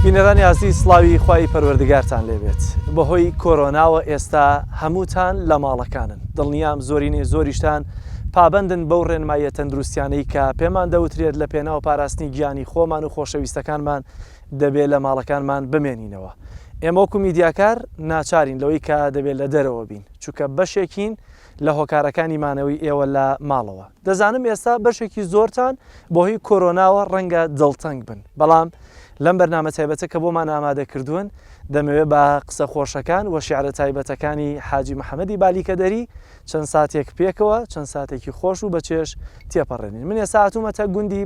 بینەرانی عزیز سڵاوی خوای پەروەردگارتان لێبێت. بەهۆی کۆرۆناوە ئێستا هەمووتان لە ماڵەکانن. دڵنیام زۆریشتان پابەندن بەو ڕێنماییە تەندروستیانەی کە پێمان دەوترێت لە پێناو پاراستنی گیانی خۆمان و خۆشەویستەکانمان دەبێت لە ماڵەکانمان بمێنینەوە. ئێمە وەکو میدیاکار ناچارین لەوەی کە دەبێت لە دەرەوە بین، چونکە بەشێکین لە هۆکارەکانی مانەوەی ئێوە لە ماڵەوە. دەزانم ئێستا بەشێکی زۆرتان بەهۆی کۆرۆناوە ڕەنگە دڵتەنگ بن، بەڵام لەم بەرنامە تایبەتە کە بۆمان ئامادە کردوون دەمەوێت بە قسە خۆشەکان و شیعرە تایبەتەکانی حاجی محەممەدی بالیکەدەری چەند ساتێک پێکەوە چەند ساتێکی خۆش و بەچێش تێپەڕێنین. من ئێستا هاتوومەتە گوندی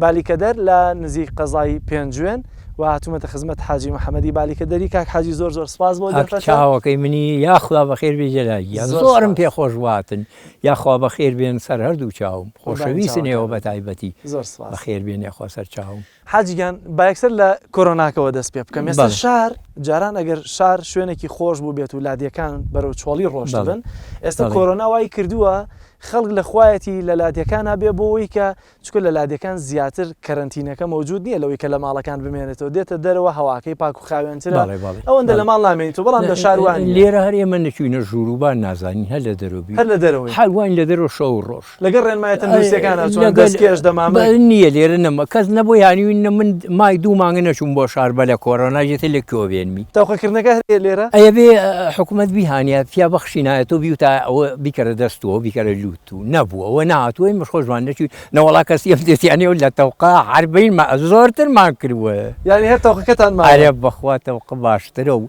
بالیکەدەر لە نزیک قەزای پێنجوێن و هاتوومەتە خزمەت حاجی محەممەدی بالیکەدەری. کاک حاجی زۆر سپاس بۆ چاوەکەی منی یاخوا بەخێر بێجەلای زۆرم پێخۆش واتن یاخوا بەخێر بێن سەر هەردوو چاوم خۆشەویستنەوە بە تایبەتی بەخێر بێن یاخوا سەر چاوم. حاجیگان بایەکسەر لە کۆرۆناکەوە دەست پێ بکەم. ئێستا شار جاران ئەگەر شار شوێنێکی خۆش بوو بێت و لادیەکان بەرەو چۆڵی ڕۆژ دەبن، ئێستا کۆرۆنا وای کردووە خەڵک لە خوایەتی لە لادیەکان هەبێ بۆەوەی کە چکە لە لادیەکان زیاتر کەرەنتینەکە مەوجود نییە لەوەی کە لە ماڵەکان بمێنێتەوە دێتە دەرەوە هەواکەی پاک و خاوێنترە ئەوەندە لە ماڵ نامێنیتەوە. بەڵام لە شاروان لێرە هەر ئێمە نەچوینە ژووربان نازانین هەر لە دەرەوە هەروان لە دەرەوە شەو ڕۆژ لەگەڵ ڕێنمایە تەندروستیەکانە چۆن دەستکێش دەمامە نییە لێرە نەمە کەس نەبوو یانوین من مای 2 مانگە نەچوون بۆ شار بە لە کۆرۆنا ژێتە لە کۆبێنمی تاوخەکردنەکە هەیە لێرە ئەیە بێ حکوومەت بیهانیە پیا بەخشینایەتەوە بیوتە ئەوە بیکەرە دەستەوە بیکەرە لوت و نەبووە ئەوە نهاتووی مش خۆشوان نەچوی نەوەڵا کەسی دێتیانەوە لە تەوقا حربین زۆرترمان کردووە یعنی هەر تەوقەکەتان ئارێ بەخوا تەوقە باشترە و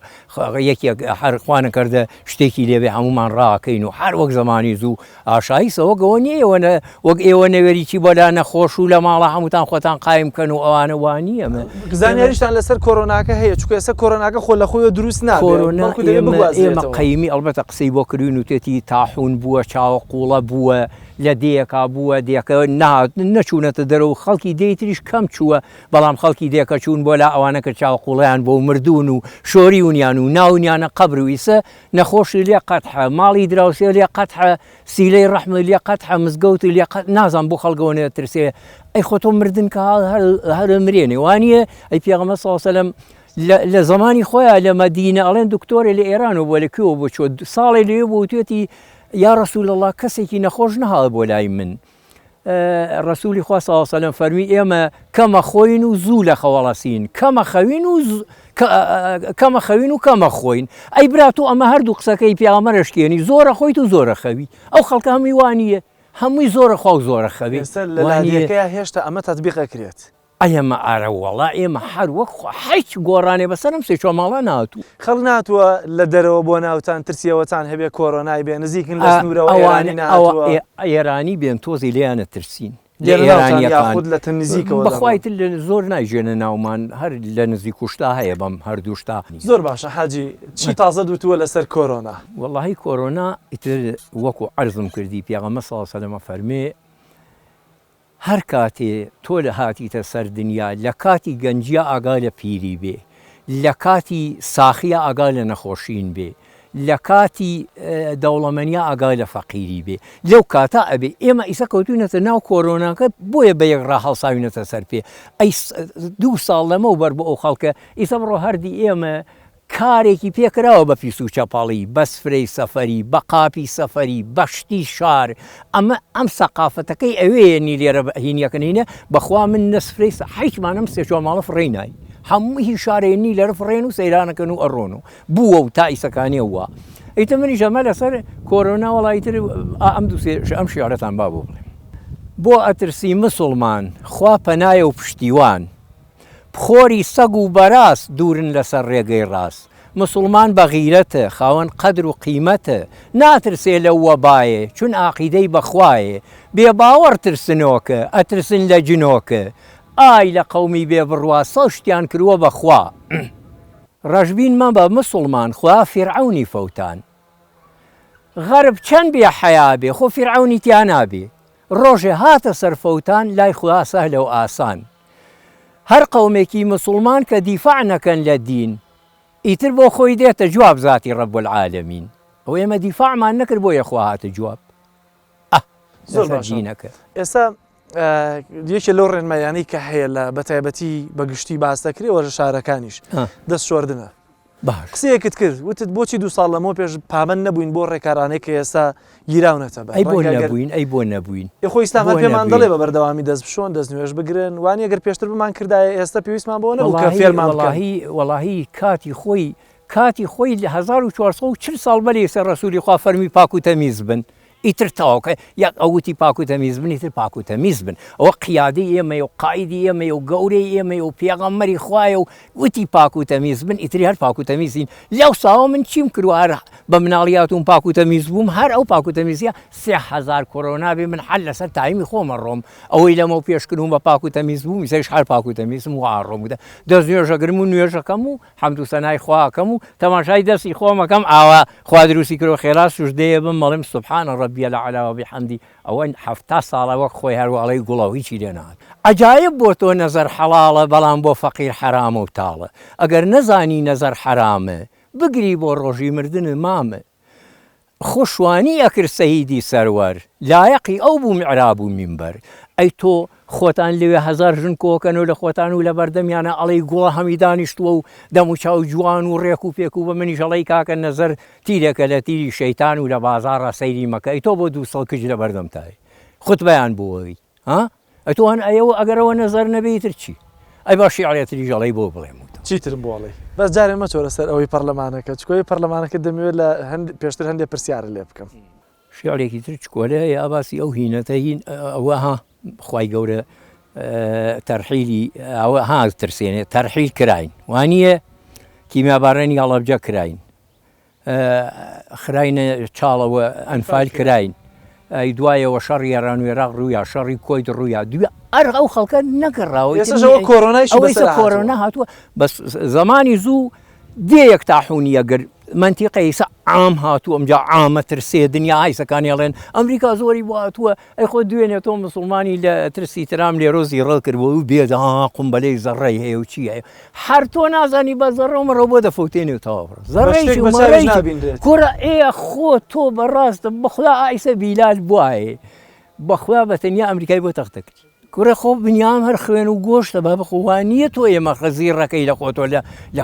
یەکێک هەرخوانە کردە شتێکی لێبێ هەمومان ڕاکەین و هەر وەک زمانی زوو ئاشاییسەوە گەوە نیە وەک ئێوە نەوێریی بۆلا نەخۆش و لە ماڵە هەمووتان خۆتان قایم بکەن و ئەوانە وانە زانیاریشتان لەسەر کۆرۆناکە هەیە چکە ئێستا کۆرۆناکە خۆ لە خۆی دروست نابێت. ئێمە قەیمی ئەڵبەتە قسەی بۆ کردوین و تێتی تاحون بووە چاوە قوڵە بووە لە دێکا بووە دێکە نەچوونەتە دەرەوە خەڵکی دەیتریش کەم چووە، بەڵام خەڵکی دێکە چوون بۆ لا ئەوانە کە چاو قوڵیان بۆ مردوون و شۆریونیان و ناونیانە قەبرویسە نەخۆشی لێ قەتحە ماڵی دراوسێ لێ قەتحە سیلەی ڕەحمە لێ قەتحە مزگەوت لێ نازان بۆ خەڵگەوە ترسێ ئەی خۆتۆ مردن کە هەر مرێنێ وانە ئەی پێغەمبەر صلی الله علیه و سلم لە زمانی خۆیان لە مەدینە ئەڵێن دکتۆرە لە ئێران و بۆ لەکوێوە بۆ چۆ ساڵی لێ بۆ توێتی یا رسول الله کەسێکی نەخۆش نەهاڵ بۆ لای من. ڕسوولی خوا صلی الله علیه و سلم فەرمی ئێمە کەمە خۆین و زوو لە خەوەڵەسین کەمە خەوین و کەمە خۆین. ئەی براتۆ ئەمە هەردوو قسەکەی پێغەمبەرشکێنی زۆرە خۆیت و زۆرە خەوی ئەو خەڵکە هەمووی وانیە هەمووی زۆرە خوا و زۆرە خەوی لە لادیەکەیە هێشتا ئەمە تەطبیقەکرێت. ئەمە ئارەوەڵا ئێمە هەر وەک هیچ گۆڕانێ بەسەرم سێ چۆ ماڵە ناتوو خەڵ ناتووە لە دەرەوە بۆ ناوتان ترسیەوەتان هەبێ کۆرۆنای بێ نزیکن لە سنوورەوە ئێرانی بێن تۆزی لێیانە ترسین خود لە نزیکەوە بەخوایت زۆر نایژێنە ناومان هەر لە نزیک کوشتا هەیە بەم هەردووشتا زۆر باشە. حاجی چی تازە دوتووە لەسەر کۆرۆنا؟ وەڵاهی کۆرۆنا ئیتر وەکو عەرزم کردی پێغەمبەر صلی الله علیه و سلم فەرمێ هەر کاتێ تۆ لە هاتیتە سەر دنیا لە کاتی گەنجیا ئاگا لە پیری بێ، لە کاتی ساخیە ئاگا لە نەخۆشین بێ، لە کاتی دەوڵەمەنیە ئاگا لە فەقیری بێ، لەو کاتە ئەبێ ئێمە ئیسە کەوتوینەتە ناو کۆرۆناکە بۆیە بە یەک ڕاهەڵساوینەتە سەر پێ ئەی 2 ساڵ لەمە و بەر بۆ ئەو خەڵکە ئیسە بڕۆ هەردی ئێمە کارێکی پێکراوە بە پیس و چەپەڵی بە سفرەی سەفەری بە قاپی سەفەری بەشتی شار ئەم سەقافەتەکەی ئەوەیەنی لێرە هینیەکەنینە بەخوا من نەسفرەی هیچمانم سێچۆ ماڵە فڕێنای هەمووی شارێنی لەرە فڕێن و سەیرانەکەن و ئەڕۆن و بووە و تا ئیسەکانیە وە ئیتە منی ژەمە لەسەر کۆرۆنا وەڵایتر ئەم شیعرەتان با بۆ بڵێم بۆ ئەترسی مسڵمان خوا پەنایە و پشتیوان بخۆری سەگ و بەراست دوورن لەسەر ڕێگەی ڕاست مسلمان بە غیرەتە خاوەن قەدر و قیمەتە ناترسێ لە وەبایە چون عەقیدەی بەخوایە بێباوەڕ ترسنۆکە ئەترسن لە جنۆکە ئای لە قەومی بێ بڕوا سەڵ شتیان کردووە بەخوا ڕەشبینمان بە مسلمان خوا فیرعەونی فەوتان غەرب چەند بێ حەیا بێ خۆ فیرعەونی تیا نابێ ڕۆژێ هاتە سەر فەوتان لای خوا سەهلە و ئاسان هەر قەومێکی مسلمان کە دیفاع نەکەن لە دین ئیتر بۆ خۆی دێتە جواب ذاتی ڕەب العالەمین ئەو ئێمە دیفاعمان نەکرد بۆ یەخوا هاتە جواب زۆر باشینەکە. ئێستا یەکێ لەو ڕێنمایانەی کە هەیە لە بەتایبەتی بەگشتی باس دەکرێەوە لە شارەکانیش دەست شۆردنە. باش قسەیەکت کرد وتت بۆچی 2 ساڵ لەمەوە پێش پابەند نەبووین بۆ ڕێکارانەی کە ئێستا گیراونەتە ئەی بۆ نەبووین خۆی ئێستامان پێمان دەڵێ بە بەردەوامی دەست بشۆن دەست نوێژ بگرن وانی ئەگەر پێشتر بمان کردایە ئێستا پێویستمان بۆ نەبوو کە فێرمان وەڵاهی کاتی خۆی لە 1440 ساڵ بەری سەر ڕەسوولی خوا فەرمی پاک و تەمیز بن ئیتر تاواکە یاک ئەوتی پاک و تەمیز بن ئیتر پاک و تەمیز بن ئەوە قیادی ئێمە و قایدی ئێمە و گەورەی ئێمە و پێغەمبەری خوایە و وتی پاک و تەمیز بن ئیتری هەر پاک و تەمیزین لەو ساوە من چیم کردووە هەر بە مناڵیاتم پاک و تەمیز بووم هەر ئەو پاک و تەمیزیە 3000 کۆرۆنا بێ من حەل لەسەر تایمی خۆمە ڕۆم ئەوەی لەمە پێشکردوم بە پاک و تەمیز بوو میسەش هەر پاک و تەمیزم و ڕۆم دەست نوێژەگرم و نوێژەکەم و حەمد و سەنای خواکەم و تەماشای دەستی خۆمەکەم ئاوا خوا دروستی کرۆ خێرا سوژدەیە بم مەڵێم سوبحانە ڕەبیە العەلا وبحەمدی ئەوە 70 ساڵە وەک خۆی هەروەڵەی گوڵە هیچی لێ نهات عەجایب بۆ تۆ نەزەر حەڵاڵە بەڵام بۆ فەقیر حەرامە و تاڵە ئەگەر نەزانی نەزەر حەرامە بگری بۆ ڕۆژی مردن مامە خوشوانی ئەکرد سەییدی سەروەر لایەقی ئەو بوو میعراب و مینبەر ئەی تۆ خۆتان لەوێ 1000 ژن کۆکەن و لە خۆتان و لە بەردەمیانە ئەڵەی گوڵە هەمی دانیشتووە و دەم و چاو جوان و ڕێک و پێک و بە منیش ئەڵەی کاکە نەزەر تیرێکە لە تیری شەیتان و لە بازاڕە سەیری مەکە ئەی تۆ بۆ 2 ساڵ کچ لە بەردەمتای خوتبەیان بۆەوەی ئەی تۆ هەن ئەیەوە ئەگەرەوە نەزەر نەبێتتر چی ئەی باش شیعرێتری ژەڵەی بۆ بڵێم چیترم بۆڵێ بەس جارێ مەچۆرە سەر ئەوەی پەرلەمانەکە چکۆی پەرلەمانەکە دەمەوێت لە پێشتر هەندێک پرسیارە لێ بکەم شیعرێکی تر چکۆلە یا باسی ئەو هینەتە هین ئەوە ها خوای گەورە تەرحیلی ئەوە ها ترسێنێ تەرحیل کراین وانییە کیمیابارانی هەڵەبجە کراین خراینە چاڵەوە ئەنفال کراین ئەی دوایەوە شەڕی ئێران و عێراق ڕوویا شەڕی کۆید ڕوویا دوێ ئەر ئەو خەڵکە نەگەڕاوە کۆرۆنا هاتووە بەس زمانی زوو دێیەک تاحونی ئەگەر منتیقەی سە عام هاتووە ئەمجا عامەتر سێ دنیا هایسەکانی ئەڵێن ئەمریکا زۆری بۆ هاتووە ئەی خۆ دوێنێت تۆ مسلمانی لە ترسی ترام لێرۆزی ڕڵ کردەوە و بێدا قومبەلەی زەڕەی هەیە و چی هەیە هەر تۆ نازانی بە زەڕۆمەڕەوە بۆ دەفەوتێنێتەوە زەڕێکی کوڕە ئێ خۆ تۆ بەڕاستە بەخوا ئایسە بیلال بواە بەخوا بەتەنیا ئەمریکای بۆ تەختەکردی کوڕە خۆ بنیام هەر خوێن و گۆشتە بە بخوانیە تۆ ئێمە خەزیڕەکەی لە خۆتۆ لە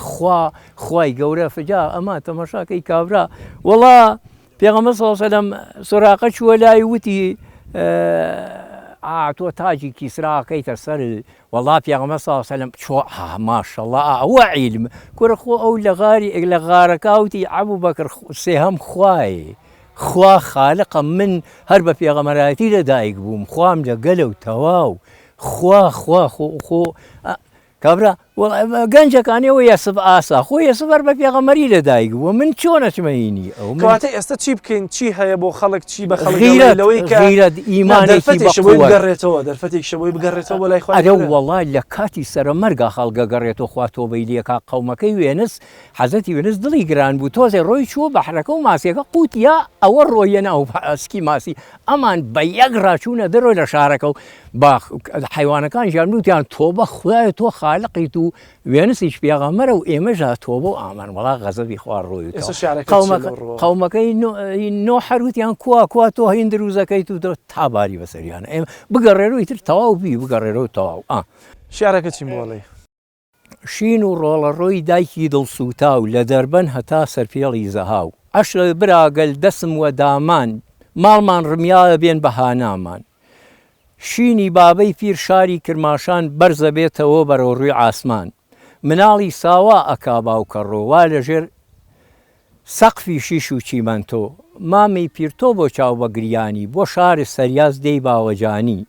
خوای گەورە فجا ئەمە تەماشاکەی کابرا وەڵا پێغەمبەر صلی الله علیه و سلم سوراقە چووە لای وتی تۆ تاجی کیسراکەیتە سەر وەڵا پێغەمبەر صلی الله علیه و سلم ماشەڵڵا ئەوە عیلم کوڕە خۆ ئەو لە غارەکەوتی عەبوبەکر سێهەم خوایە خوا خالقە من هەر بە پێغەمبەرایەتی لەدایک بووم خوام لەگەلە و تەواو خوا خۆ کابرا گەنجەکانیەوە یەسف ئاسا خۆ یەسفەر بە پێغەمبەری لەدایک بووە من چۆن ئەچمەینی ئەو کەواتە ئێستا چی بکەین چی هەیە بۆ خەڵک چی بە خەڵکەوەی غیرەت ئیمانێکی بگەڕێتەوە دەرفەتێک شەوەی بگەڕێتەوە بۆ لای خوا ئەرە وەڵای لە کاتی سەرمەرگا خەڵگە گەڕێتەوە خوا تۆبەی لێکا قەومەکەی وێنس حەزەتی وێنس دڵی گران بوو تۆزێ ڕۆی چووە بەحرەکە و ماسیەکە قوتیا ئەوە ڕۆیە ناو ئەسکی ماسی ئەمان بە یەک ڕاچوونە دەرۆی لە شارەکە و با حیوانەکان ژیان وتیان تۆ بە خوایە تۆ خالقیت و وێنسیش پێغەمبەرە و ئێمەژا تۆ بۆ ئامان وەڵا غەزەبی خوا ڕۆیتەوە قەومەکەی نۆ حەروتیان کوا تۆ هین دروزەکەیت و تاباری بەسەریانە ئێمە بگەڕێرەوەی تر تەواو بی بگەڕێرەوە تەواو شیعرەکە چیم بۆڵێ شین و ڕۆڵەڕۆی دایکی دڵسووتا و لە دەربەن هەتا سەرپێڵی زەهاو عەشرە براگەل دەسم وە دامان ماڵمان ڕمیایە بێن بەهانامان شینی بابەی پیر شاری کرماشان بەرزە بێتەوە بەرەو ڕووی ئاسمان مناڵی ساوا ئەکا باوکەڕۆوا لەژێر سەقفی شیش و چیمەنتۆ مامی پیرتۆ بۆ چاو بەگریانی بۆ شاری سەریاز دەی باوەجانی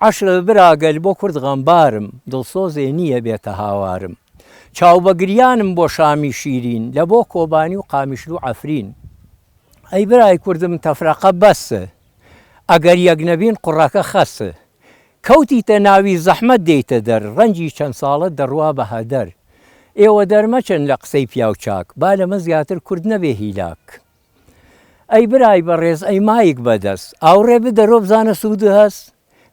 عەشرە براگەل بۆ کورد غەمبارم دڵسۆزێ نییە بێتە هاوارم چاو بەگریانم بۆ شامی شیرین لە بۆ کۆبانی و قامیشل و عەفرین ئەی برای کوردم تەفرەقە بەسە ئەگەر یەک نەبین قوڕەکە خەسە کەوتیتە ناوی زەحمەت دێیتە دەر ڕەنجی چەند ساڵە دەڕوا بە هەدەر ئێوە دەرمەچن لە قسەی پیاو چاک با لەمە زیاتر کورد نەبێ هیلاک ئەی برای بەڕێز ئەی مایک بەدەست ئاوڕێ بدەرۆ بزانە سوودە هەست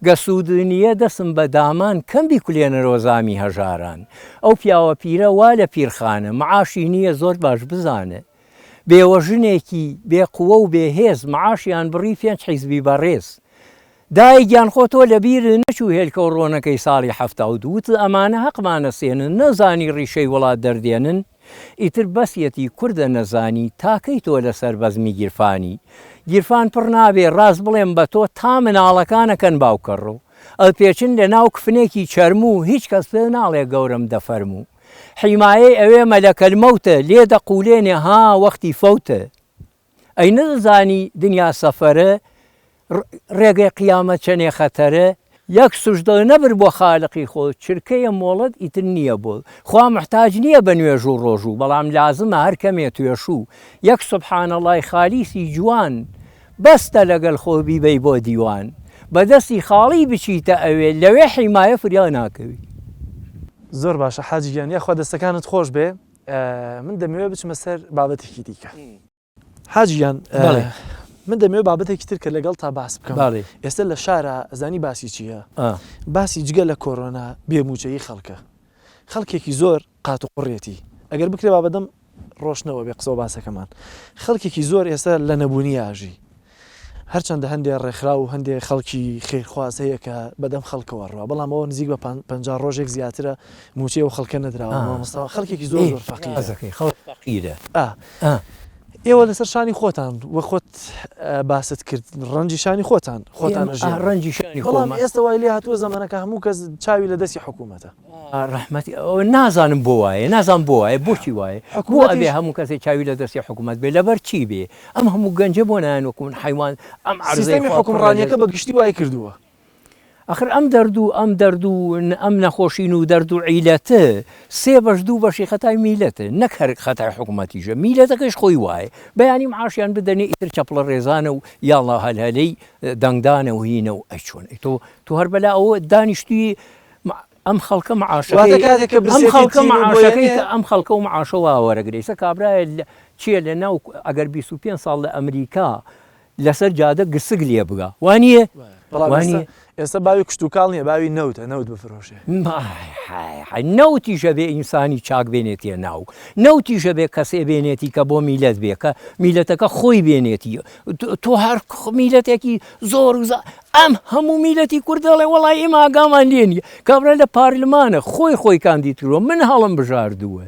گە سوودنیە دەسم بە دامان کەم بیکولێنە ڕۆزامی هەژاران ئەو پیاوە پیرە وا لە پیرخانە معاشی نییە زۆر باش بزانە بێوەژنێکی بێقووە و بێهێز معاشیان بڕی 5 حیزبی بەڕێز دایگیان خۆ تۆ لەبیر نەچوو هێلکە و ڕۆنەکەی ساڵی هەفتاد وت ئەمانە حەقمانە سێنن نەزانی ڕیشەی وڵات دەردێنن ئیتر بەسیەتی کووردە نەزانی تاکەی تۆ لەسەر بەزمی گیرفانی گیرفان پڕ نابێ ڕاست بڵێم بە تۆ تا مناڵەکانەکەن باوکەڕۆ ئەو پێچن لە ناو کفنێکی چەرم و هیچ کەس پێ ناڵێ گەورم دەفەرموو حیمایەی ئەوێ مەلەکەلمەوتە لێ دەقولێنێ ها وەختی فەوتە ئەی نەزانی دنیا سەفەرە ڕێگەی قیامەت چەنێ خەتەرە یەک سوژدە نەبر بۆ خالقی خۆ چرکەیە مۆڵەت ئیتر نییە بۆ خوا محتاج نییە بە نوێژ و ڕۆژ و بەڵام لازمە هەر کەمێ توێشوو یەک سوبحانەڵای خالیسی جوان بەستە لەگەڵ خۆ بیبەی بۆ دیوان بەدەستی خاڵی بچیتە ئەوێ لەوێ حیمایە فریا ناکەوی. زۆر باشە حاجیان یاخوا دەستەکانت خۆش بێ من دەمەوێت بچمە سەر بابەتێکی دیکە حاجیان من دەمەوێت بابەتێکی تر کە لەگەڵ تا باس بکەم ئێستا لە شارە ئەزانی باسی چییە باسی جگە لە کۆرۆنا بێموچەیی خەڵکێکی زۆر قات و قوڕێتی ئەگەر بکرێ بابەدەم ڕۆشنەوە بێ قسە و باسەکەمان خەڵکێکی زۆر ئێستا لە نەبوونی ئاژی هەرچەندە هەندێک ڕێکخرا و هەندێک خەڵکی خێرخواز هەیە کە بەدەم خەڵکەوە ڕوا بەڵام ئەوە نزیک بە 50 ڕۆژێک زیاترە موچێ و خەڵکە نەدراوە مامۆستا خەڵکێکی زۆر زۆر فەقیرە ئێوە لەسەر شانی خۆتان وە خۆت باست کرد ڕەنجی شانی خۆتان ڕەنجی شانی بەڵام ئێستا وای لێ هاتووە زەمانەکە هەموو کەس چاوی لە دەستی حکوومەتە ڕەحمەتی نازانم بۆ وایە نازان بۆ وایە بۆچی وایە بۆ ئەبێ هەموو کەسێک چاوی لە دەستی حکوومەت بێ لەبەر چی بێ ئەم هەموو گەنجە بۆ نایەنوەکوون حیوان ئەم سیستەمی حکومڕانیەکە بە گشتی وای کردووە ئەخر ئەم دەرد و ئەم نەخۆشین و دەرد و عیلەتە سێ بەش دوو بەشی خەتای میلەتە نەک هەر خەتای حکوومەتیژە میلەتەکەش خۆی وایە بەیانی معاشیان بدەنێ ئیتر چەپڵە ڕێزانە و یاڵا هەلهەلەی دەنگدانە و هینە و ئەی چۆن تۆ هەر بەلا ئەوە دانیشتوی ئەم خەڵکە ئەم خەڵکە و معاشەوە وەرەگرێسە کابرایە چیە لە ناو ئەگەر 25 ساڵ لە ئەمریکا لەسەر جادە گسگ لێ بگا وانییە ئێستا باوی کشتتوکاڵ نییە باوی نەوتە نەوت بفرۆشێ نەوتیشە بێ ئینسانی چاک بێنێتیە ناو نەوتیشە بێ کەسێ بێنێتی کە بۆ میلەت بێ کە میلەتەکە خۆی بێنێتی تۆ هەر میلەتێکی زۆر ئەم هەموو میلەتی کوردەڵێ وڵای ئێمە ئاگامان لێنیە کابرا لە پارلمانە خۆی کاندیدکردووە من هەڵم بژاردووە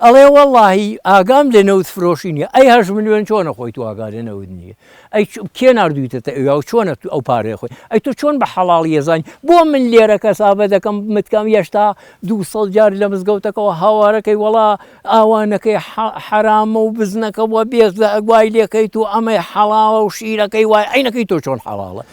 ئەڵێ وەڵاهی ئاگام لە نەوت فرۆشی نیە ئەی 8 ملیۆن چۆنە خۆی تو ئاگا لە نەوت نییە ئەی کێ نردویتە ئەویا و چۆنە ئەو پارێ خۆی ئەی تۆ چۆن بە حەڵاڵی ێزانی بۆ من لێرە کەسابە دەکەم متکەم هێشتا 200 جار لە مزگەوتەکەەوە هاوارەکەی وەڵا ئاوانەکەی حرامە و بزنەکە بووە بێز لە ئەگوای لێکەیت و ئەمەی حەڵاڵە و شیرەکەی وای عینەکەی تۆ چۆن حەڵاڵە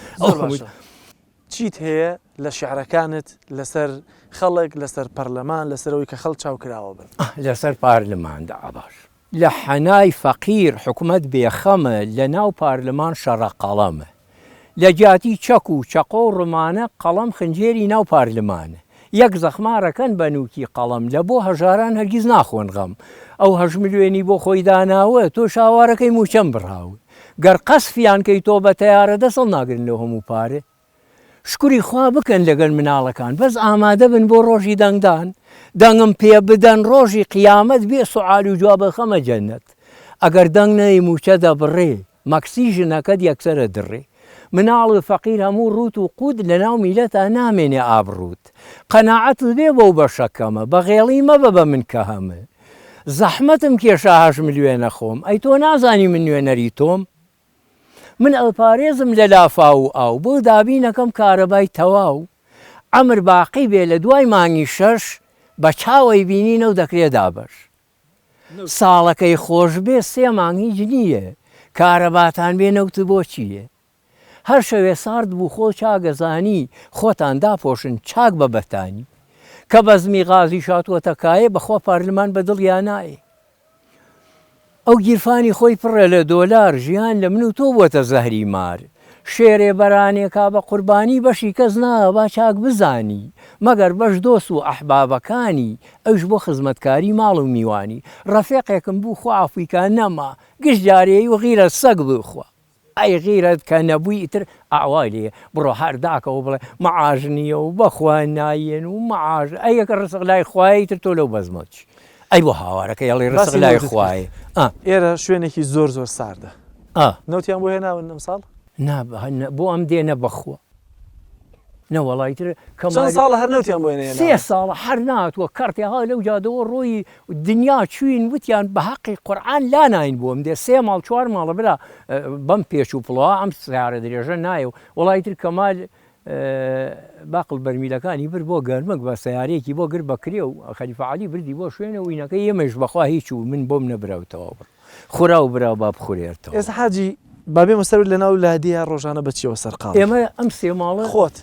چیت هەیە لە شیعرەکانت لەسەر خەڵک لەسەر پەرلەمان لەسەرەوەی کە خەڵک چاوکراوە بن لەسەر پارلماندا باش لە حەنای فەقیر حکوومەت بێخەمە لە ناو پارلمان شەڕە قەڵەمە لە جاتی چەک و چەقۆ و ڕمانە قەڵەم خنجێری ناو پارلمانە یەک زەخمارەکەن بە نوکی قەڵەم لە بۆ هەژاران هەرگیز ناخۆن غەم ئەو 8 ملیۆنی بۆ خۆی داناوە تۆ شاوارەکەی موچەم بڕاوە گەر قەسفیان کەی تۆ بە تەیارە دەسەڵ ناگرن لەو هەموو پارێ شکوری خوا بکەن لەگەڵ مناڵەکان بەس ئامادە بن بۆ ڕۆژی دەنگدان دەنگم پێ بدەن ڕۆژی قیامەت بێ سوعال و جوابە خەمە جەنەت ئەگەر دەنگ نەی موچە دەبڕێ مەکسیژنەکەت یەکسەرە دڕێ مناڵ و فەقیر هەموو ڕوت و قود لە ناو میلەتە نامێنێ ئابڕوت قەناعەت بێ بەو بەشەکەمە بەغێڵی مەبە بە من کە هەمە زەحمەتم کێشە 8 ملیۆنە خۆم ئەی تۆ نازانی من نوێنەری تۆم من ئەلپارێزم لە لافا و ئاو بۆ دابینەکەم کارەبای تەواو ئەمر باقی بێ لە دوای مانگی 6 بە چاوەی بینینە و دەکرێ دابەش ساڵەکەی خۆش بێ 3 مانگ هیچ نییە کارەباتان بێ نەوت بۆ چییە هەر شەوێ سارد بوو خۆ چاگەزانی خۆتان داپۆشن چاک بە بەتانی کە بەزمی غازی شاتووەتەکایە بەخۆ پارلمان بەدڵ یا نایە ئەو گیرفانی خۆی پڕە لە دۆلار ژیان لە من و تۆ بووەتە زەهری مار شێرێ بەرانێکا بە قوربانی بەشی کەس ناوە با چاک بزانی مەگەر بەش دۆست و ئەحبابەکانی ئەوش بۆ خزمەتکاری ماڵ و میوانی ڕەفێقێکم بوو خوا ئافریکا نەما گشت جارێی و غیرە سەگ بخوا ئەی غیرەت کە نەبووی ئیتر ئاوای لێ بڕۆ هەرداکەەوە بڵێ مەعاژ نییە و بەخوا نایەن و مەعاژ ئەیەکە ڕسق لای خوای تر تۆ لەو بەزمەچ ئەی بۆ هاوارەکە هێڵی ڕسق لای خوایە ئێرە شوێنێکی زۆر ساردە نەوتیان بۆ هێناون ئەم ساڵ بۆ ئەم دێنە بەخوا نەوەڵایتر چەند ساڵە هەر نەوتیان بۆێنێ 3 ساڵە هەر ناتوە کارتێها لەو جادەوە ڕۆی دنیا چوین وتیان بە حەقی قورئان لا ناین بۆم دێ 3 ماڵ 4 ماڵە برا بەم پێچ و پڵەوە ئەم سیارە درێژە نایە و وەڵایتر کەمال باقل بەرمیلەکانی برد بۆ گەرمەک بە سیارەیەکی بۆ گر بەکرێ و خەلیفە عەلی بردی بۆ شوێنە وینەکە ئێمەش بەخوا هیچ و من بۆم نەبراوتەوە خورا و برا با بخورێتەوە ئێستا حاجی بابێ مەسەر لە ناو لادیە ڕۆژانە بەچیەوە سەرقاڵ ئێمە ئەم 3 ماڵە خۆت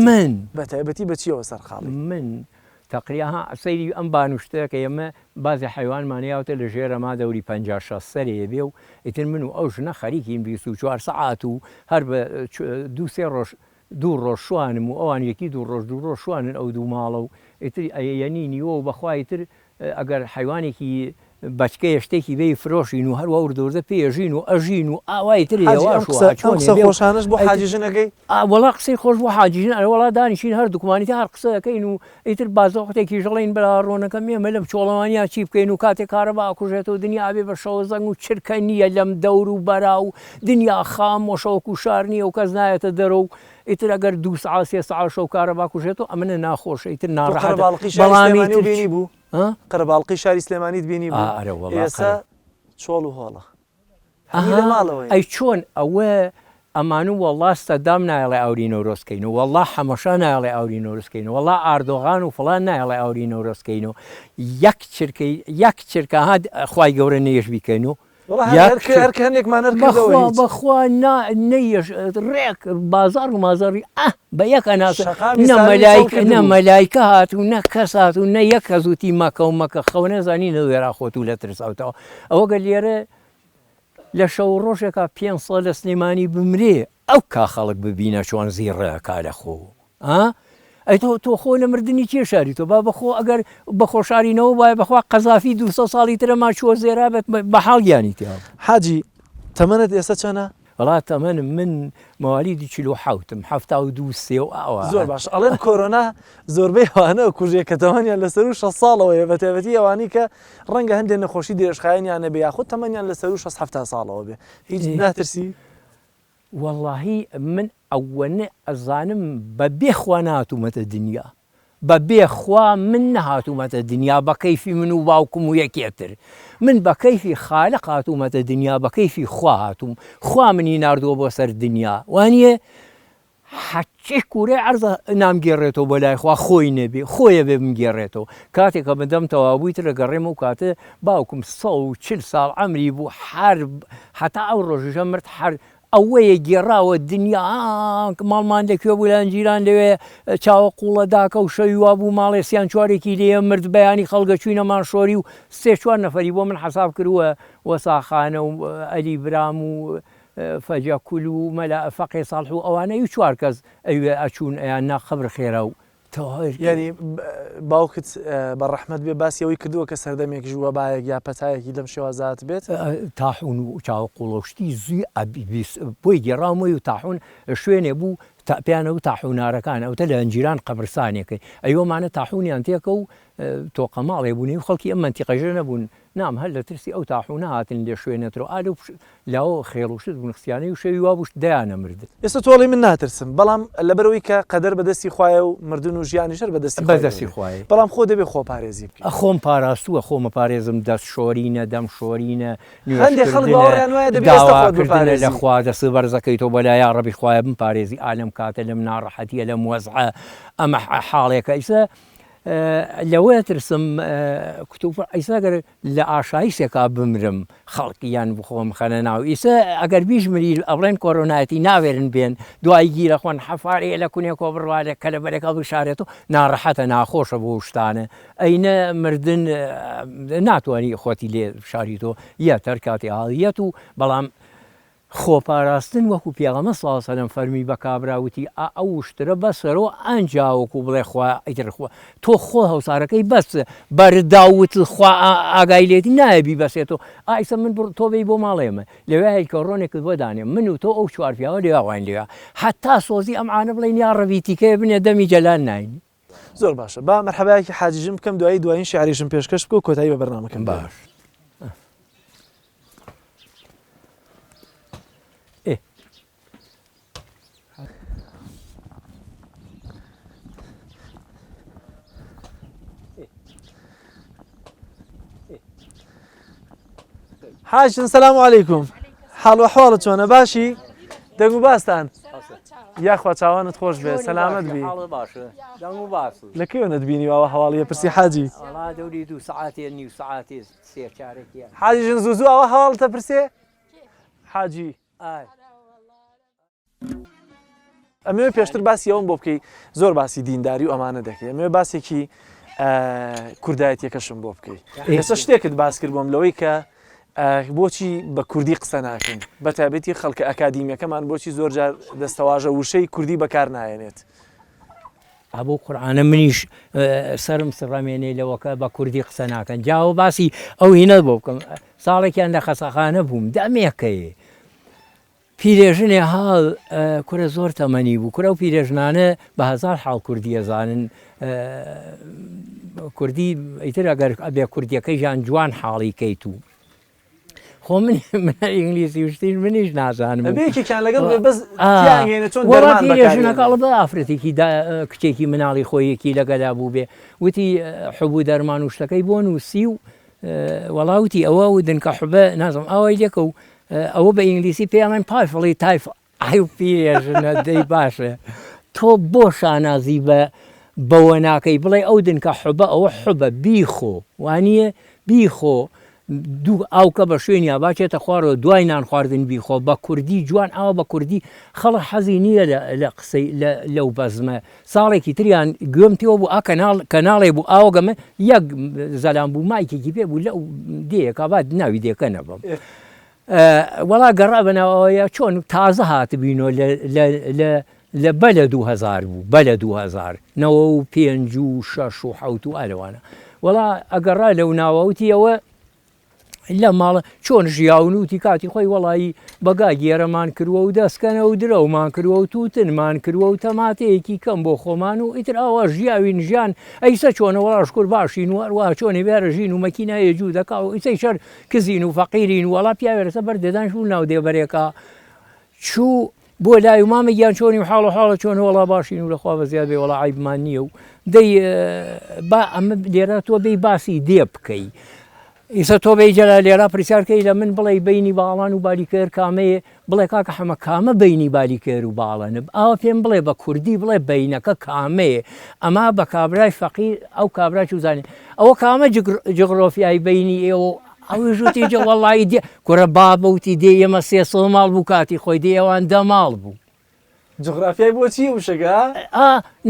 من بەتایبەتی بەچیەوە سەرقاڵی من تقریها سەیری ئەم بانوشتە کە ئێمە بازی حیوانمانیاوتە لە ژێرەما دەوری 56 سەرێ بێ و ئیتر من و ئەو ژنە خەریکین 24 سەعات و هەر بە 2-3 ڕۆژ دوو ڕۆژ شوانم و ئەوان یەکی دوو ڕۆژ شوانن ئەو دوو ماڵە و ئیتر ئەیەنی نیوە و بەخوایتر ئەگەر حیوانێکی بەچکەیە شتێکی بێ فرۆشین و هەروە وردۆردە پێژین و ئەژین و ئاوایتر خۆشانش بۆ حاجیژنەکەی وەڵا قسەی خۆش بۆ حاجیژن وڵا دانیشین هەر دوکمانیتی هەر قسەکەین و ئیتر بازۆقتێکی ژەڵین بەلا ڕۆنەکە مێمە لەم چۆڵەوانیا چی بکەین و کاتێک کارەبا کوژێتەوە دنیا بێ بە شەوە زەنگ و چرکە نییە لەم دەور و بەرا و دنیا خامۆشەوەکو شار نییە و کەس نایەتە دەرە و ئیتر ئەگەر 2 ساعت 3 ساعت شەو کارەبا کوژێتەوە ئەمنە ناخۆشە ئیتر ناڕەحەت بەڵامی بینی بوو قەرەباڵقی شاری سلێمانیت بینی بوو ئێستا چۆڵ و هۆڵە ماڵەوەی ئەی چۆن ئەوە ئەمان و وەڵا سەدام نایڵێ ئەوری نۆرۆسکەین و وەڵا حەمەشا نایڵێ ئەوری نۆرۆسکەین و وەڵا ئاردۆغان و فڵان نایڵێ ئەوری نۆرۆسکەین و یەک چرکە هات خوای گەورە نێژ بیکەین و بەخوا نەیەش ڕێک بازار و مازاری بە یەک نە مەلایکە هات و نە کەس هات و نە یەک کەزوتی مەکە و مەکە خەو نەزانی نەوێرا خۆت و لە ترساوتەوە ئەوە گەل لێرە لە شەو ڕۆژێکە 5 ساڵ لە سلێمانی بمرێ ئەو کا خەڵک ببینە چۆن زیڕەکە لە خۆ ئەی تۆ خۆ لە مردنی کێ شاری تۆ با بەخۆ ئەگەر بەخۆ شارینەوە وایە بەخوا قەزافی 200 ساڵی ترە ماچووە زێرا بێت بە حاڵگیانی تیا حاجی تەمەنت ئێستا چەنە؟ وڵات تەمەنم من مەوالیدی 47م 72 سێ و ئاوە زۆر باش ئەڵێن کۆرۆنا زۆربەی ئەوانە کوژێکەتەوەنیان لەسەر و 6 ساڵەوەیە بە تایبەتی ئەوانی کە ڕەنگە هەندێک نەخۆشی درێژخایەنیان نەبێ یاخود تەمەنیان لەسەر و 6 ساڵەوە بێ هیچ ناترسی؟ واللهی من ئەوەنە ئەزانم بەبێ خوا نهاتوومەتە دنیا بەبێ خوا من نەهاتوومەتە دنیا بە کەیفی من و باوکم و یەکێتر من بە کەیفی خالق هاتوومەتە دنیا بە کەیفی خوا هاتووم خوا منی ناردووە بۆ سەر دنیا وانییە حەچێ کوورێ عەرزە نامگێڕێتەوە بۆ لای خوا خۆی نەبێ خۆیە بێ بمگێڕێتەوە کاتێکە بەدەم تەوابوویتر لەگەڕێمە و کاتە باوکم 140 ساڵ عەمری بوو هەتا ئەو ڕۆژەژە مرد هەر ئەوەیە گێڕاوە دنیا ماڵمان لەکوێ بوو لە ئەنجیران لەوێ چاوە قوڵە داکە و شەوی وا بوو ماڵێ سیان چوارێکی لێ مرد بەیانی خەڵگە چوینەمان شۆری و 3-4 نەفەری بۆ من حەساب کردووە وەساخانە و ئەلی برام و فەجەکول و مەلا فەقێ ساڵح و ئەوانەی 4 کەس ئەوێ ئەچوون ئەیان ناخەبر خێرا و ینی باوکت بەڕەحمەت بێ باسیەوەی کردووە کە سەردەمێکی ژووە باەک یا پەتایەکی لەم شێوازات بێت تاحون و چاوە قوڵۆشتی زوی بۆی گێڕامۆی و تاحون شوێنێ بوو پیانە و تاحونارەکان ئەوتە لە ئەنجیران قەبرستانێکی ئەیۆمانە تاحونیان تێکە و تۆقە ماڵێ بوونی و خەڵکی ئەم منتیقەژە نەبوون نام هەر لە ترسی ئەو تاحونە هاتن لێ شوێنێتەوە ئالە لاوە خێڵوشت بوون خستیانەی و شەوی وابووش دەیانە مردن ئێستا تۆڵی من ناترسم بەڵام لەبەرەوەی کە قەدەر بەدەستی خوایە و مردن و ژیانیشەر بەدەستی خوایە بەڵام خۆ دەبێ خۆپارێزی بکە خۆم پاراستووە خۆمە پارێزم دەست شۆرینە دەم شۆرینە هەندێک خەڵک باوەڕیان وایە دەبێت ئێستا خۆت بپارێزی لە خوا دەست بەرزەکەی تۆ بەلای یا ڕەبی خوایە بمپارێزی ئالەم کاتە لەم ناڕەحەتیە لەم وەزعە ئەمە حاڵێکە ئیسە لەوەیە ترسم کتوب ئیساگەر لە ئاشایشێکا بمرم خەڵکییان بخۆم خەنە ناو ئیسە ئەگەر بیژمری ئەڵێن کۆرۆنایەتی ناوێرن بێن دوای گیرە خۆن حەفارێ لە کونێ کۆ بڕوالێ کە لە بەرێکا بشارێت و ناڕەحەتە ناخۆشە بۆ شتانە ئەینە مردن ناتوانانی خۆتی لێ شاریتۆ یە تەرکاتی هاڵیەت و بەڵام خۆپاراستن وەکو پێغەمبەر صلی الله علیه و سلم فەرمی بە کابراوتی ئەو شترە بەسەرەوە ئەنجاوەکو بڵێ خوا ئیتر خوا تۆ خۆ هەوسارەکەی بەس بەرداوت خوا ئاگای لێتی نایبی بەسێتەوە ئایسە من تۆ بێی بۆ ماڵێمە لەوێ هەیکەڕۆنێکت بۆ دانێ من و تۆ ئەو 4 پیاوە لێوان لێوە هەتا سۆزی ئەم عانە بڵێن یا ڕەویتیکەیە بنێ دەمی جەلال ناینی زۆر باشە با مەرحەبایەکی حاجیژم بکەم دوایین شیعریشم پێشکەش بکە و کۆتایی بە بەرنامەکەم باش حاجن سلام علیکم حاڵ وەحواڵت چۆنە باشی دەنگ و باستان یاخوا چاوانت خۆش بێ سەلامەت بی لەکەوێنت بینیوەوە هەواڵیە پرسی حاجی دەوری 2 ساعتی نیو ساعتی سێچارێکی حاجیژن زوو ئەوە هەواڵتە پرسێ حاجی ئەمێ پێشتر باسی ئەوم بۆ بکەی زۆر باسی دینداری و ئەمانە دەکەی ئەمێ باسێکی کوردایەتیەکەشم بۆ بکەی ئێستا شتێکت باس کرد بۆم لەوەی کە بۆچی بە کوردی قسە ناکەین بە تایبەتی خەڵکە ئەکادیمیەکەمان بۆچی زۆر جار دەستەواژە وشەی کوردی بەکار نایەنێت ئەبوو قورآانە منیش سرم سڕەمێنێ لەوەکە بە کوردی قسە ناکەن جاوە باسی ئەو هینە بۆ بکەم ساڵێکیان لە خەسەخانە بووم دەمێکەیە پیرێژنێ هاڵ کورە زۆر تەمەنی بوو کورە و پیرێژنانە بە هزار حاڵ کوردی ئەزانن کوردی ئیتر ئەگەر ئەبێ کوردیەکەی ژان جوان حاڵی کەیت و خۆ من ئینگلیسی وشتین منیش نازانم بێکێکیان لەگەڵ بەس چۆن پیرێژنەکەڵ بە ئافرەتێکی کچێکی مناڵی خۆیەکی لەگەدا بوو بێ وتی حبوو دەرمان و شتەکەی بۆ نووسی و وەڵاوتی ئەوە و دنکە حبە نازم ئەوەی لێکە و ئەوە بە ئینگلیسی پێیان پایفڵی تایف ئای و پیرێژنە دەی باشە تۆ بۆ شانازی بەوە ناکەی بڵێ ئەو دنکە حبە ئەوە حبە بیخۆ وانییە بیخۆ دوو ئاوکە بە شوێنیا باچێتە خوارەوە دوای نان خواردن بیخۆ بە کوردی جوان ئاوە بە کوردی خەڵە حەزی نییە لە قسەی لەو بەزمە ساڵێکی تریان گوێم تێوە بوو کەناڵێ بوو ئاوەگەمە یەک زەلام بوو مایکێکی پێ بوو لەو دەیەکە بات ناوی دێکە نەبم وەڵا گەڕا بنەوەیە چۆن تازە هاتبینەوە لە بەلە 2000 بوو بەلە 2000 نەوە و 5 و 6 و 7 و ئالەوانە وەڵا ئەگەڕا لەو ناوەوتیەوە لە ماڵە چۆن ژیاون وتی کاتی خۆی وەڵایی بەگا گێرەمان کردووە و دەستکەنە و درەومان کردووە و تووتنمان کردووە و تەماتەیەکی کەم بۆ خۆمان و ئیتر ئاوا ژیاوین ژیان ئەیسە چۆنە وەڵاش کوور باشین و هەروە چۆنی بێرە ژین و مەکینایە جوو دەکا و ئیسەی شەر کزین و فەقیرین وەڵا پیاوێرەسە بەردەدانش و ناو دێبەرێکە چوو بۆ لای و مامە گیان چۆنی و حاڵە چۆن وەڵا باشین و لەخوا بەزیاد بێ وەڵا عیبمان نییە و دەی ئەمە لێرە تۆ بێی باسی دێ بکەی ئیسە تۆ بەی جەلا لێرا پرسیارکەی لە من بڵێ بینی باڵان و بالیکەر کامەیە بڵێ کاکە حەمە کامە بینی بالیکەر و باڵەنە ئەوە پێم بڵێ بە کوردی بڵێ بینەکە کامەیە ئەما بە کابرای فەقیر ئەو کابرای چوزانێ ئەوە کامە جغرۆفیای بینی ئێوە ئەوی ژوتی جە وەڵی دێ کورە بابەوتی دێ ئێمە 300 ماڵ بوو کاتی خۆی دێ ئەوان 10 ماڵ بوو جغرافیای بۆچی وشەکە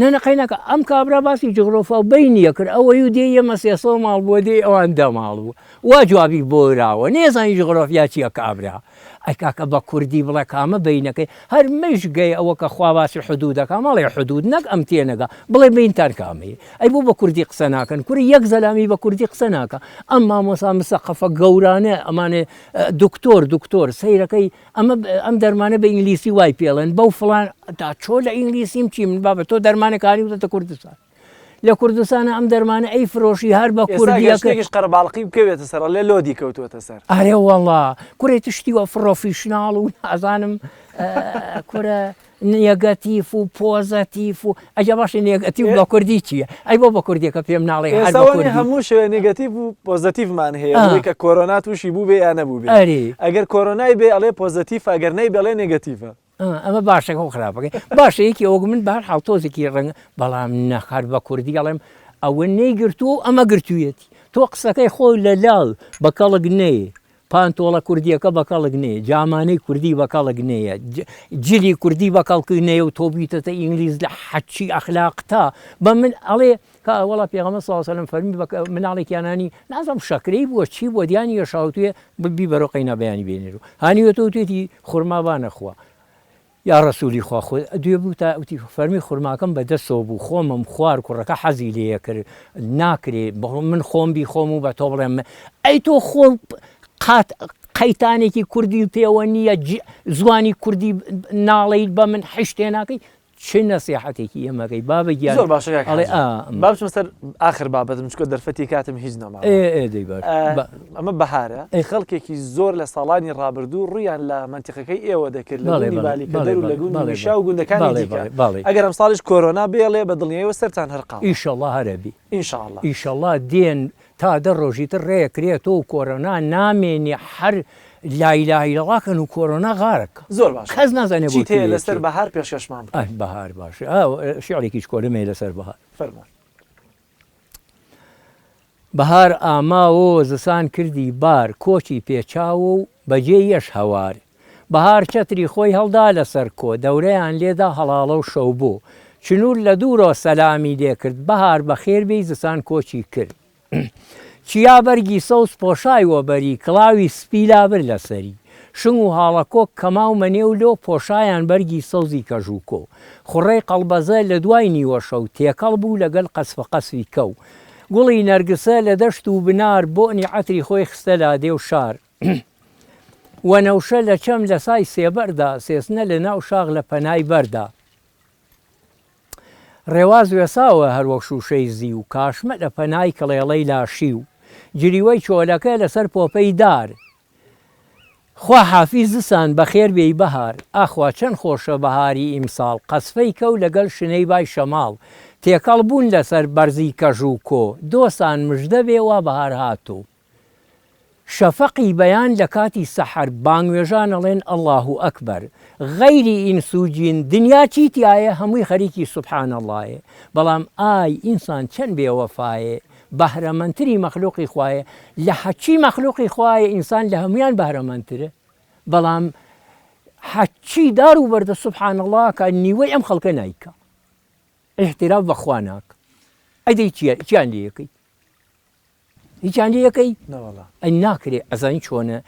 نەنەقەی نەکە ئەم کابرا باسی جغرۆفا و بینیە کرد ئەوەی و دێ ئێمە 300 ماڵ بووە دێ ئەوان 10 ماڵ بوو وا جوابی بۆراوە نێزانی جغرۆفیا چییە کابرا ئەی کاکە بە کوردی بڵێ کامە بینەکەی هەر مش گەی ئەوە کە خوا باسی حدودەکە ماڵێ حدود نەک ئەم تێنەگە بڵێ بینتان کامەیە ئەی بۆ بە کوردی قسە ناکەن کوری یەک زەلامی بە کوردی قسە ناکە ئەم مامۆسا مسەقەفە گەورانە ئەمانێ دکتۆر سەیرەکەی ئەم دەرمانە بە ئینگلیسی وای پێڵێن بەو فڵان تا چۆ لە ئینگلیسیم چی من بابە تۆ دەرمانەکانی وتە کوردستان لە کوردستانە ئەم دەرمانە ئەی فرۆشی هەر بە کوردیەکەش قەرەباڵقی بکەوێتە سەر لێ لۆدی کەوتوێتە سەر ئارێ وەڵا کوڕێ تشتیوە فڕۆفیشناڵ و نازانم کورە نێگەتیف و پۆزەتیف و ئەجا باشی نێگەتیف بە کوردی چییە ئەی بۆ بە کوردیەکە پێم ناڵێ هەموو شوێ نێگەتیڤ و پۆزەتیڤمان هەیە کە کۆرۆنا تووشی بوو بێ یان نەبوو بێ ئەگەر کۆرۆنای بێ ئەڵێ پۆزەتیف ئەگەر نەی بەڵێ نێگەتیڤە ئەمە باشەکە و خراپەکەی باشە یەکی ئەوە من بەهەر حاڵ تۆزێکی ڕەنگە بەڵام نەخەر بە کوردی ئەڵێم ئەوە نەیگرتووە و ئەمە گرتوویەتی تۆ قسەکەی خۆی لە لاڵ بە کەڵک نەیە پانتۆڵە کوردیەکە بە کەڵک نەیە جامانەی کوردی بە کەڵک نەیە جلی کوردی بە کەڵک نەیە و تۆ بیتەتە ئینگلیز لە حەچی ئەخلاقتا بە من ئەڵێ وەڵا پێغەمبەر صلی الله علیه و سلم فەرمی مناڵێکیانانی نازانم شەکرەی بووە چی بووە دیانی هێشاوتوێ ببی بەرۆقەی نابەیانی بێنێرەوە هانیوێتە وتێتی خورما نەخوا یا ڕەسوولی خوا دوێ بوو تا وتی فەرمی خورماکەم بەدەستەوە بوو خۆمم خوار کوڕەکە حەزی لێیە کرد ناکرێ من خۆم بی خۆم و بە تۆ بڵێم ئەی تۆ خۆ قەیتانێکی کوردی پێوە نییە زوانی کوردی ناڵیت بە من حشتێ ناکەی چ نەسیحەتێکی ئێمەکەی بابە گیان زۆر باشە ئەڵێ بابچمە سەر آخر بابەتم چکۆ دەرفەتی کاتم هیچ نەما ئەمە بەهارە خەڵکێکی زۆر لە ساڵانی ڕابردوو ڕویان لە منتیقەکەی ئێوە دەکرد لە بالیکەدەر و لە گوندشا و گوندەکانی دیکە ئەگەر ئەم ساڵیش کۆرۆنا بێڵێ بە دڵنیاییەوە سەرتان هەرقا ئیشەڵڵا هەرەبی ئینشاءڵڵا دێن تا دە ڕۆژیتر ڕێکرێتەوە و کۆرۆنا نامێنێ هەر لایلایلەڵاکەن و کۆرۆنا غارەکە زۆر باش کەس نازانێ بۆ لەسەر بەهار پێشەشمان بەهار باشە شعرێکیش کۆلمێ لەسەر بەهار فەرمان بەهار ئاماوە زستان کردی بار کۆچی پێچاوە و بەجێ یەش هەوار بەهار چەتری خۆی هەڵدا لەسەر کۆ دەورەیان لێدا هەڵاڵە و شەو بوو چنوور لە دوورۆ سەلامی لێکرد بەهار بە خێربەی زستان کۆچی کرد چیا بەرگی سەوز پۆشایوە بەری کڵاوی سپیلابر لەسەری شنگ و هاڵەکۆک کەما و مەنێ و لۆ پۆشایان بەرگی سەوزی کەژووکۆ خوڕەی قەڵبەزە لە دوای نیوە شەو تێکەڵ بوو لەگەڵ قەسفە قەسوی کەو گوڵی نەرگسە لە دەشت و بنار بۆنی عەتری خۆی خستە لادێ و شار وەنەوشە لە چەم لە سای سێبەردا سێسنە لە ناو شاغ لە پەنای بەردا ڕێواز وێساوە هەروەک شوشەی زی و کاشمە لە پەنای کڵێڵەی لاشی و جریوەی چۆلەکە لەسەر پۆپەی دار خوا حافیز زسان بەخێر بێی بەهار ئاخوا چەند خۆشە بەهاری ئیمساڵ قەسفەی کەو لەگەڵ شنەی بای شەماڵ تێکەڵ بوون لەسەر بەرزی کەژوو کۆ دۆسان مژدە بێوە بەهار هاتوو شەفەقی بەیان لە کاتی سەحەر بانگوێژان ئەڵێن ئەڵڵاهو ئەکبەر غەیری ئینسوجین دنیا چیتیایە هەمووی خەریکی سوبحان ئەڵڵایە بەڵام ئای ئینسان چەند بێوەفایە بەهرەمەندتری مەخلوقی خوایە لە حەچی مەخلوقی خوایە ئینسان لە هەمویان بەهرەمەندترە بەڵام حەچی دار و بەردە سوبحان ئەڵڵا کە نیوەی ئەم خەڵکە نایکە احترام بەخوا ناکە ئەدەی چیان لێ یەکەی هیچیان لێ یەکەی ئەی ناکرێ ئەزانی چۆنە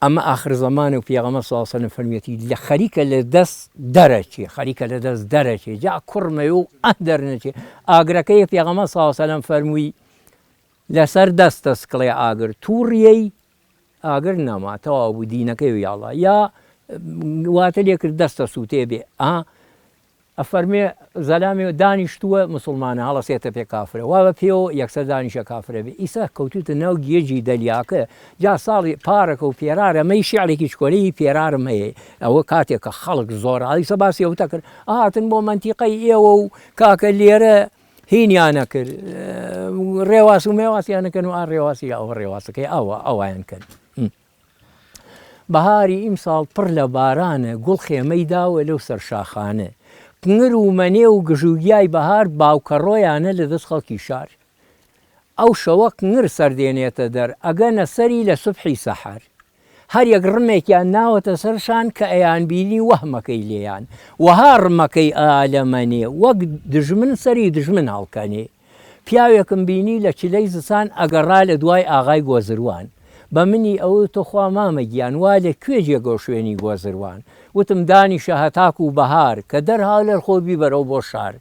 ئەمە ئاخر زەمانە و پێغەمبەر صلی الله علیه و سلم فەرموویەتی لە خەریکە لە دەست دەرەچێ خەریکە لە دەست دەرەچێ جا کوڕمەوێ و دەرنەچێ ئاگرەکەی پێغەمبەر صلی الله علیه و سلم فەرمووی لەسەر دەستە سکڵێ ئاگر تووڕیەی ئاگر نەما تەواو بوو دینەکەی و یاڵڵا یا واتە لێ کرد دەستە سووتێ بێ ئەفەرمێ زەلامێ دانیشتووە مسلمانە هەڵەسێتە پێ کافرە وا بە پێوە یەکسەر دانیشە کافرە بێ ئیسا کەوتوتە ناو گێژی دەلیاکە جا ساڵی پارەکە و پێرارە مەی شیعرێکی چکۆلەی پێرارم هەیە ئەوە کاتێک کە خەڵک زۆر ئالیسە باسی ئەوتە کرد هاتن بۆ منتیقەی ئێوە و کاکە لێرە هینیانە کرد ڕێواس و مێواسییانەکەن و ڕێواسی ئەوە ڕێواسەکەی ئەویان کرد بەهاری ئیمساڵ پڕ لە بارانە گوڵ خێمەی داوە لەو سەر شاخانە کنگر و مەنێ و گژوگیای بەهار باوکەڕۆیانە لە دەست خەڵکی شار ئەو شەوە کنگر سەردێنێتە دەر ئەگەنە سەری لە سوبحی سەحەر هەر یەک ڕمێکیان ناوەتە سەرشان کە ئەیان بینی وەهمەکەی لێیان وەها ڕمەکەی ئالەمەنێ وەک دژمن سەری دژمن هەڵکەنێ پیاوێکم بینی لە چلەی زستان ئەگەڕا لە دوای ئاغای گۆزروان بە منی ئەوە تۆخوا مامەگیان وا لە کوێ جێگۆ شوێنی گۆزروان وتم دانیشە هەتاک و بەهار کە دەرها لەر خۆبی بەرەو بۆ شار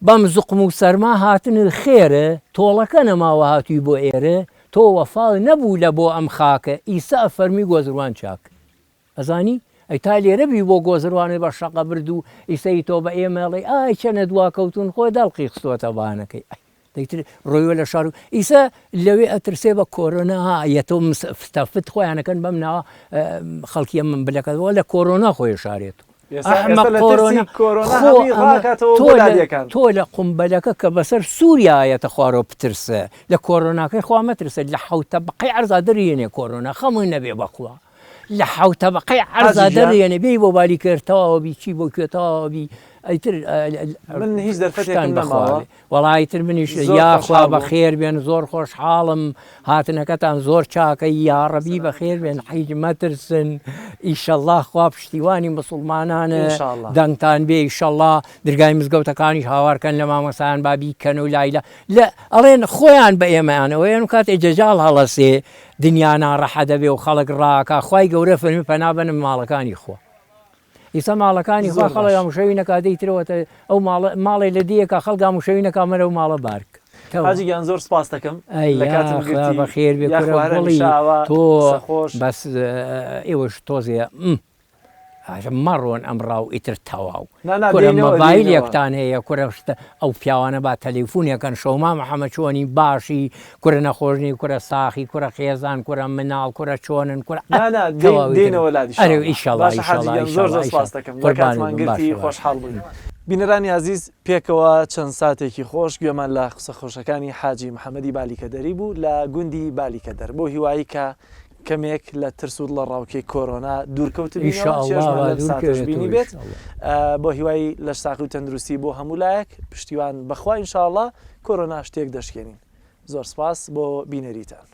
بەم زوقم و سەرما هاتن خێرە تۆڵەکە نەماوە هاتووی بۆ ئێرە تۆ وەفاڵ نەبوو لە بۆ ئەم خاکە ئیسا فەرمی گۆزروان چاک ئەزانی ئەی تا لێرە بی بۆ گۆزروانێ بە شەقە برد و ئیسەی تۆ بە ئێمەڵێ ئای چەنە دواکەوتون خۆ دەڵقی خستۆتە بانەکەی دەیتر ڕۆیوە لە شار و ئیسا لەوێ ئەترسێ بە کۆرۆنا یەتۆ فتەفت خۆیانەکەن بەم ناوە خەڵکی من بلەکەەوە لە کۆرۆنا خۆی شارێت تۆ لە قومبەلەکە کە بەسەر سووریایەتە خوارۆ بترسە لە کۆرۆناکەی خوا مەترسە لە حوتە بەقەی عەرزا دەرێنێ کۆرۆنا خەمووی نەبێ بەخوا لە حوتە بەقەی عەرزا دەرێنێ بێی بۆ باریکردتەوەوە بی چی بۆ کوێتەوە بی ئەیتر من هیچ دەرفەتێکم نەماوە وەڵایتر منیش یاخوا بە خێر بێن زۆر خۆشحاڵم هاتنەکەتان زۆر چاکەی یاڕەبی بە خێر بێن حیج مەترسن ئیشەڵڵا خوا پشتیوانی مسڵمانانە دەنگتان بێ ئیشەڵڵا دەرگای مزگەوتەکانیش هاوارکەن لە مامۆسایان بابی کەن و لایلە لە ئەڵێن خۆیان بە ئێمەیانەوە یان کاتێ جەجاڵ هەڵەسێ دنیا ناڕەحە دەبێ و خەڵک ڕاکە خوای گەورە فەرمی پەنابەنم ماڵەکانی خۆ ئیسا ماڵەکانی خوا خەڵک هەمووشەوی نەکا دەیترەوەتە ئەو ماڵی لە دیەکە خەڵک هەمووشەوی نەکا مەرە و ماڵە بارک حاجیگیان زۆر سپاس دەکەم بە خێر بێ تۆ بەس ئێوەش تۆزێ مەڕۆن ئەمڕاو ئیتر تەواو نا، کورە دێنەوە، مۆبایل دێنەوە. یەکتان هەیە کورە ئەو پیاوانە با تەلیفۆنیەکەن شەوما محەممەد چۆنی باشی کورە نەخۆشنی کورە ساخی کورە خێزان کورە مناڵ کورە چۆنن کورە دێنەوە لادی ئەرێ ئیشەڵڵا زۆر سپاس دەکەم کاتمانگرتی خۆشحاڵ بووین. بینەرانی عزیز پێکەوە چەند ساتێکی خۆش گوێمان لە قسە خۆشەکانی حاجی محەممەدی بالیکەدەری بوو لە گوندی بالیکەدەر بۆ هیوایی کە کەمێک لە ترسود لە ڕاوکەی کۆرۆنا دوورکەوتبینی بێت بۆ هیوایی لە ساق و تەندروستی بۆ هەموو لایەک پشتیوان بەخوا ئینشاءڵڵا کۆرۆنا شتێک دەشکێنین. زۆر سپاس بۆ بینەریتان.